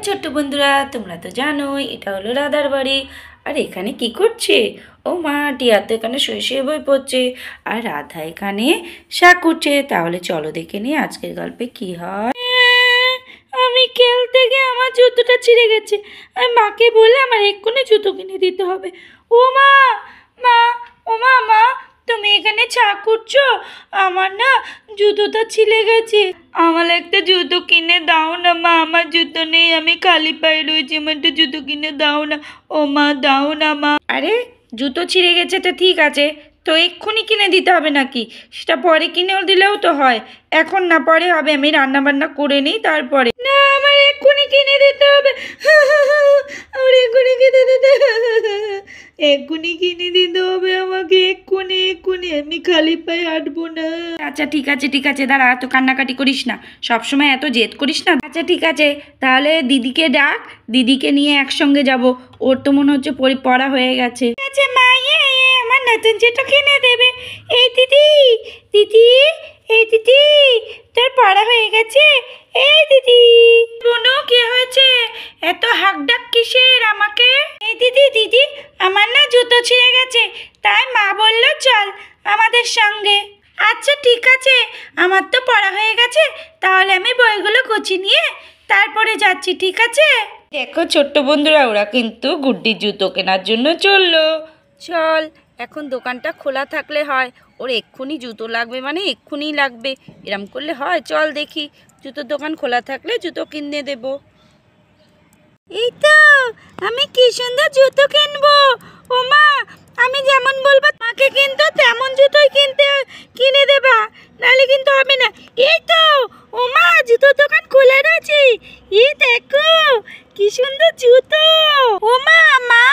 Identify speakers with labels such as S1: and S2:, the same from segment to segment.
S1: ছোট্ট বন্ধুরা, তোমরা তো জানোই এটা হলো রাধার বাড়ি। আর এখানে কি করছে? ও মা, টিয়া তো এখানে শুয়ে শুয়ে বই পড়ছে, আর রাধা এখানে শাক করছে। তাহলে চলো দেখে নিই আজকের গল্পে কি হয়। আমি খেলতে গিয়ে আমার জুতোটা ছিঁড়ে গেছে। আমি মাকে বলে আমার এক্ষুনি জুতো কিনে দিতে হবে। ও মা, মা, ও মা, মা, তুমি এখানে চা করছো? আমার না জুতোটা ছিঁড়ে গেছে। আমার একটা জুতো কিনে দাও না মা, আমার জুতো নেই, আমি খালি পায়ে রয়েছি, আমার একটা জুতো কিনে দাও না। ও মা, দাও না মা। আরে, জুতো ছিঁড়ে গেছে তো ঠিক আছে, তো এক্ষুনি কিনে দিতে হবে নাকি? সেটা পরে কিনেও দিলেও তো হয়। এখন না, পরে হবে, আমি রান্না বান্না করে নিই তারপরে। না, আমার এক্ষুনি কিনে দিতে হবে। আমার এক্ষুনি কিনে দিতে এক্ষুনি কিনে দিতে হবে আমাকে, এক্ষুনি এক্ষুনি, আমি খালি পায়ে হাঁটবো না। আচ্ছা ঠিক আছে ঠিক আছে, দাঁড়া, এত কান্নাকাটি করিস না, সবসময় এত জেদ করিস না। আচ্ছা ঠিক আছে, তাহলে দিদিকে ডাক, দিদিকে নিয়ে একসঙ্গে যাব। ওর তো মনে হচ্ছে পড়া হয়ে গেছে। আচ্ছা মা, আমার নতুন জুতো কিনে দেবে। এই দিদি, দিদি, এই দিদি, তোর পড়া হয়ে গেছে? এই দিদি। বোনো, কি হয়েছে? এত হাঁকডাক কিসের আমাকে? এই দিদি, দিদি, আমার না জুতো ছিঁড়ে গেছে, তাই মা বললো চল আমাদের সঙ্গে। আচ্ছা ঠিক আছে, আমার তো পড়া হয়ে গেছে, তাহলে আমি বইগুলো গুছিয়ে নিয়ে তারপরে যাচ্ছি, ঠিক আছে? দেখো ছোট্ট বন্ধুরা, ওরা কিন্তু গুড্ডির জুতো কেনার জন্য চললো। চল, এখন দোকানটা খোলা থাকলে হয়। ওর এক্ষুনি জুতো লাগবে মানে এক্ষুনি লাগবে, এরম করলে হয়? চল দেখি, জুতোর দোকান খোলা থাকলে জুতো কিনে দেব। এই তো, আমি কি সুন্দর জুতো কিনবো। ও মা, আমি যেমন বলবো মাকে কিন্তু তেমন জুতোই কিনে দেবা, নাহলে কিন্তু হবে না। এই তো, ও মা, জুতোর দোকান খোলা রয়েছে। এই দেখো কি সুন্দর জুতো। ও মা, মা,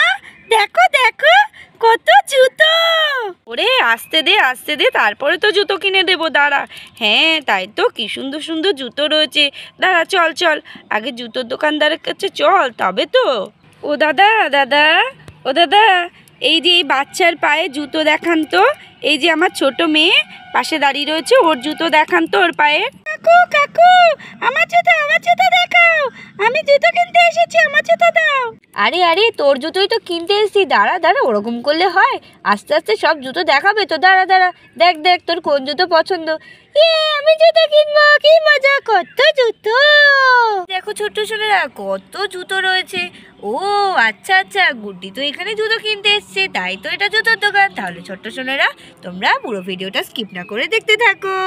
S1: দেখো দেখো কত জুতো। ওরে আস্তে দে তারপরে তো জুতো কিনে দেবো, দাঁড়া। হ্যাঁ তাই তো, কি সুন্দর সুন্দর জুতো রয়েছে। দাঁড়া, চল চল, আগে জুতোর দোকানদারের কাছে চল, তবে তো। ও দাদা, দাদা, ও দাদা, এই যে এই বাচ্চার পায়ে জুতো দেখান তো। এই যে আমার ছোট মেয়ে পাশে দাঁড়িয়ে রয়েছে, ওর জুতো দেখান তো, ওর পায়ে। কাকু কাকু, আমার জুতো দেখাও, আমি জুতো কিনতে এসেছি, আমার জুতো দাও। আরে আরে, তোর জুতোই তো কিনতে এসেছি, দাঁড়া দাঁড়া, ওরকম করলে হয়? আস্তে আস্তে সব জুতো দেখাবে তো, দাঁড়া দাঁড়া, দেখ দেখ তোর কোন জুতো পছন্দ। আমি জুতো কিনবো, কি মজা, কত জুতো। দেখো ছোট্ট ছেলেরা, কত জুতো রয়েছে। ও আচ্ছা আচ্ছা, গুড্ডি তো এখানে জুতো কিনতে এসছে, তাই তো এটা জুতোর দোকান। তাহলে ছোট্ট ছেলেরা, তোমরা পুরো ভিডিওটা স্কিপ না করে দেখতে থাকো।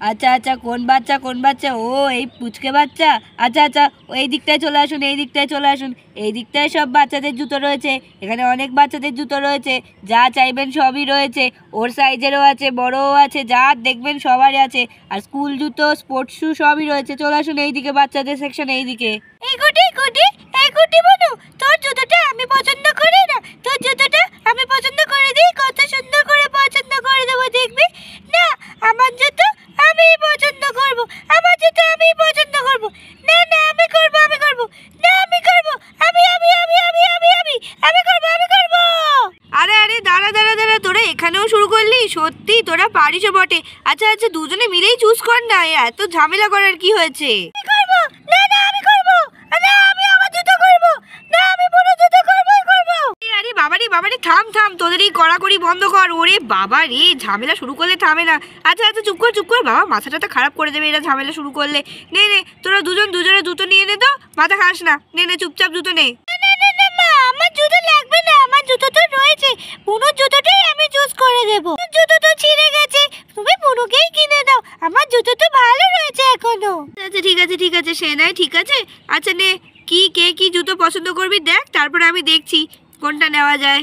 S1: আচ্ছা আচ্ছা, কোন বাচ্চা? ও এই পুচকে বাচ্চা। আচ্ছা আচ্ছা, এই দিকটায় চলে আসুন, এই দিকটায় সব বাচ্চাদের জুতো রয়েছে। এখানে অনেক বাচ্চাদের জুতো রয়েছে, যা চাইবেন সবই রয়েছে। ওর সাইজেরও আছে, বড়ও আছে, যা দেখবেন সবারই আছে। আর স্কুল জুতো, স্পোর্টস শু সবই রয়েছে। চলে আসুন এইদিকে, বাচ্চাদের সেকশন এইদিকে। এই গুড্ডি বনু, তোর জুতোটা আমি পছন্দ করি না, তোর জুতোটা আমি পছন্দ করে দিই, কত সুন্দর করে পছন্দ করে দেবো, দেখবি না? আমার জুতো আমি পছন্দ করব, আমার জুতো আমি পছন্দ করব। না না, আমি করব, না আমি করব, আমি করব। আরে আরে, দাঁড়া দাঁড়া দাঁড়া, তোরা এখানেও শুরু করলি? সত্যি তোরা পারিসও বটে। আচ্ছা আচ্ছা, দুজনে মিলেই চুজ কর না, এত ঝামেলা করার কি হয়েছে? আমি করব, না না আমি করব, না আমি আমার জুতো করব, না আমি পুরো জুতো করব। আরে বাবারে, থাম, তোদের এই কড়াকড়ি বন্ধ কর। ওরে বাবা রে, ঝামেলা শুরু করলে থামে না। আচ্ছা আচ্ছা, চুপ কর বাবা, মাথাটা তো খারাপ করে দেবে এরা ঝামেলা শুরু করলে। নে তোরা দুজনে জুতো নিয়ে নে তো, মাথা খাস না। নে চুপচাপ জুতো নে। না মা, আমার জুতো লাগবে না, আমার জুতো তো রয়েছে, পুনোর জুতোটাই আমি চুজ করে দেব। জুতো তো ছিঁড়ে গেছে, তুমি পুনোকেই কিনে দাও, আমার জুতো তো ভালো রয়েছে এখনো। আচ্ছা ঠিক আছে, সে নাই, ঠিক আছে। আচ্ছা নে, কে কি জুতো পছন্দ করবি দেখ, তারপরে আমি দেখছি কোনটা নেওয়া যায়।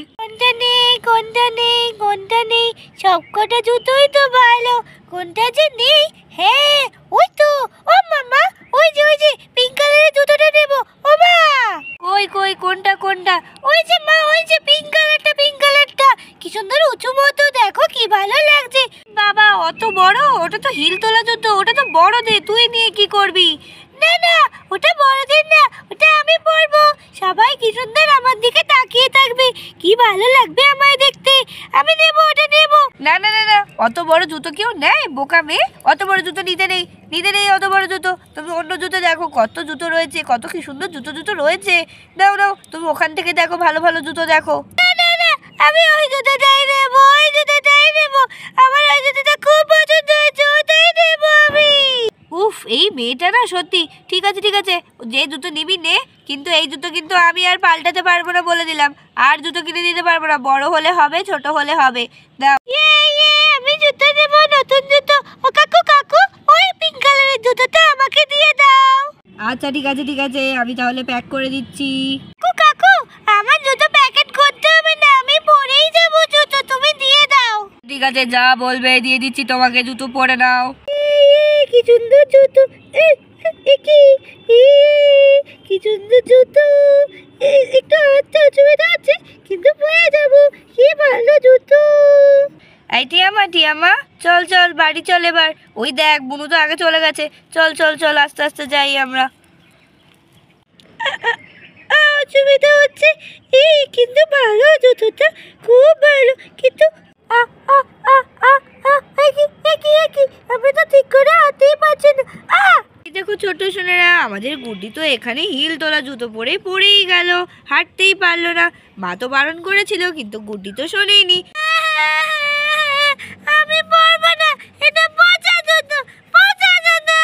S1: কোনটা নেই, সবকটা জুতোই তো ভালো, কোনটা যে নেই। হ্যাঁ ওই তো, ও মামা, ওই যে পিঙ্ক কালারের জুতোটা নেব। ও মা, কই কোনটা? ওই যে মা, ওই যে পিঙ্ক কালারটা, কি সুন্দর উঁচু মতো, দেখো কি ভালো লাগছে। বাবা অত বড়, ওটা তো হিল তোলা জুতো, ওটা তো বড় দে, তুই নিয়ে কি করবি? না ওটা বড়দের না, ওটা আমি পরবো, সবাই কি সুন্দর আমার দিকে তাকিয়ে থাকবে, কি ভালো লাগবে আমায় দেখতে, আমি নেব, ওটা নেব। না অত বড় জুতো কেউ নেয়, বোকা মেয়ে, অত বড় জুতো নিতে নেই।
S2: নিতে নেই অত বড় জুতো, তুমি অন্য জুতো দেখো, কত জুতো রয়েছে, কত কি সুন্দর জুতো রয়েছে। নাও নাও, তুমি ওখান থেকে দেখো, ভালো ভালো জুতো দেখো। না না না, আমি ওই জুতোটাই নেবো, ওই জুতোটাই নেবো, আমার ওই জুতোটা খুব পছন্দ হয়েছে, ওটাই নেবো আমি। উফ, এই মেয়েটা না সত্যি। ঠিক আছে ঠিক আছে, যে জুতো নিবি নে, কিন্তু এই জুতো কিন্তু আমি আর পাল্টাতে পারবো না বলে দিলাম। আর জুতো কিনে দিতে পারবো না, বড় হলে হবে, ছোট হলে হবে। দাও। আমি জুতো নেবো, নতুন জুতো। ও কাকু কাকু, ওই পিঙ্ক কালারের জুতোটা আমাকে দিয়ে দাও। আচ্ছা ঠিক আছে ঠিক আছে, আমি তাহলে প্যাক করে দিচ্ছি। কাকু, আমার জুতো প্যাকেট করতে হবে না, আমি পরেই যাবো জুতো, তুমি দিয়ে দাও। ঠিক আছে, যা বলবে দিয়ে দিচ্ছি তোমাকে, জুতো পরে নাও। কি সুন্দর জুতো, কি সুন্দর জুতো, একটু হাতটা অসুবিধা আছে কিন্তু পরে যাবো, কি ভালো জুতো। এই টিয়ামা, চল চল বাড়ি চল এবার। ওই দেখ, বুনু তো আগে চলে গেছে। চল চল চল, আস্তে আস্তে যাই আমরা। অসুবিধা হচ্ছে, কিন্তু ভালো জুতোটা, খুব ভালো, কিন্তু আমি তো ঠিক করে হাতেই পাচ্ছি না। দেখো ছোট সোনারা, আমাদের গুড্ডি তো এখানে হিল তোলা জুতো পরেই গেল, হাঁটতেই পারলো না। মা তো বারণ করেছিল, কিন্তু গুড্ডি তো শোনেনি। আমি পরবো না, এটা পচা জুতো, পচা জুতো।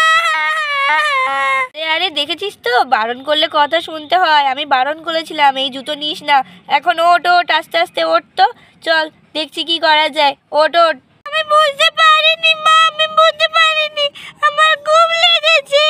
S2: আরে দেখেছিস তো, বারণ করলে কথা শুনতে হয়। আমি বারণ করেছিলাম এই জুতো নিস না। এখন ওঠ ওঠ, আস্তে আস্তে ওঠ তো, চল দেখছি কি করা যায়। ওঠ ওঠ। আমি বুঝতে পারিনি মা, আমি বুঝতে পারিনি, আমার ঘুম লেগেছে।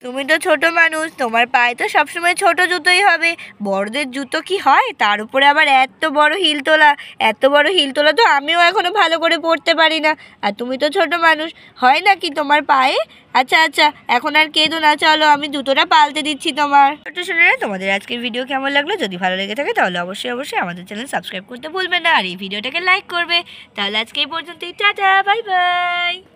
S2: তুমি তো ছোট মানুষ, তোমার পায়ে তো সবসময় ছোট জুতোই হবে। বড়দের জুতো কি হয়, তার উপরে আবার এত বড় হিল তোলা। এত বড় হিল তোলা তো আমিও এখনো ভালো করে পরতে পারি না। আর তুমি তো ছোট মানুষ, হয় না কি তোমার পায়ে? আচ্ছা আচ্ছা, এখন আর কেঁদো না, চলো আমি জুতোটা পাল্টে দিচ্ছি তোমার। ছোট সোনারা, তোমাদের আজকের ভিডিও কেমন লাগলো? যদি ভালো লেগে থাকে তাহলে অবশ্যই আমাদের চ্যানেল সাবস্ক্রাইব করতে ভুলবে না, আর এই ভিডিওটাকে লাইক করবে। তাহলে আজকে এই পর্যন্তই, টাটা, বাই বাই।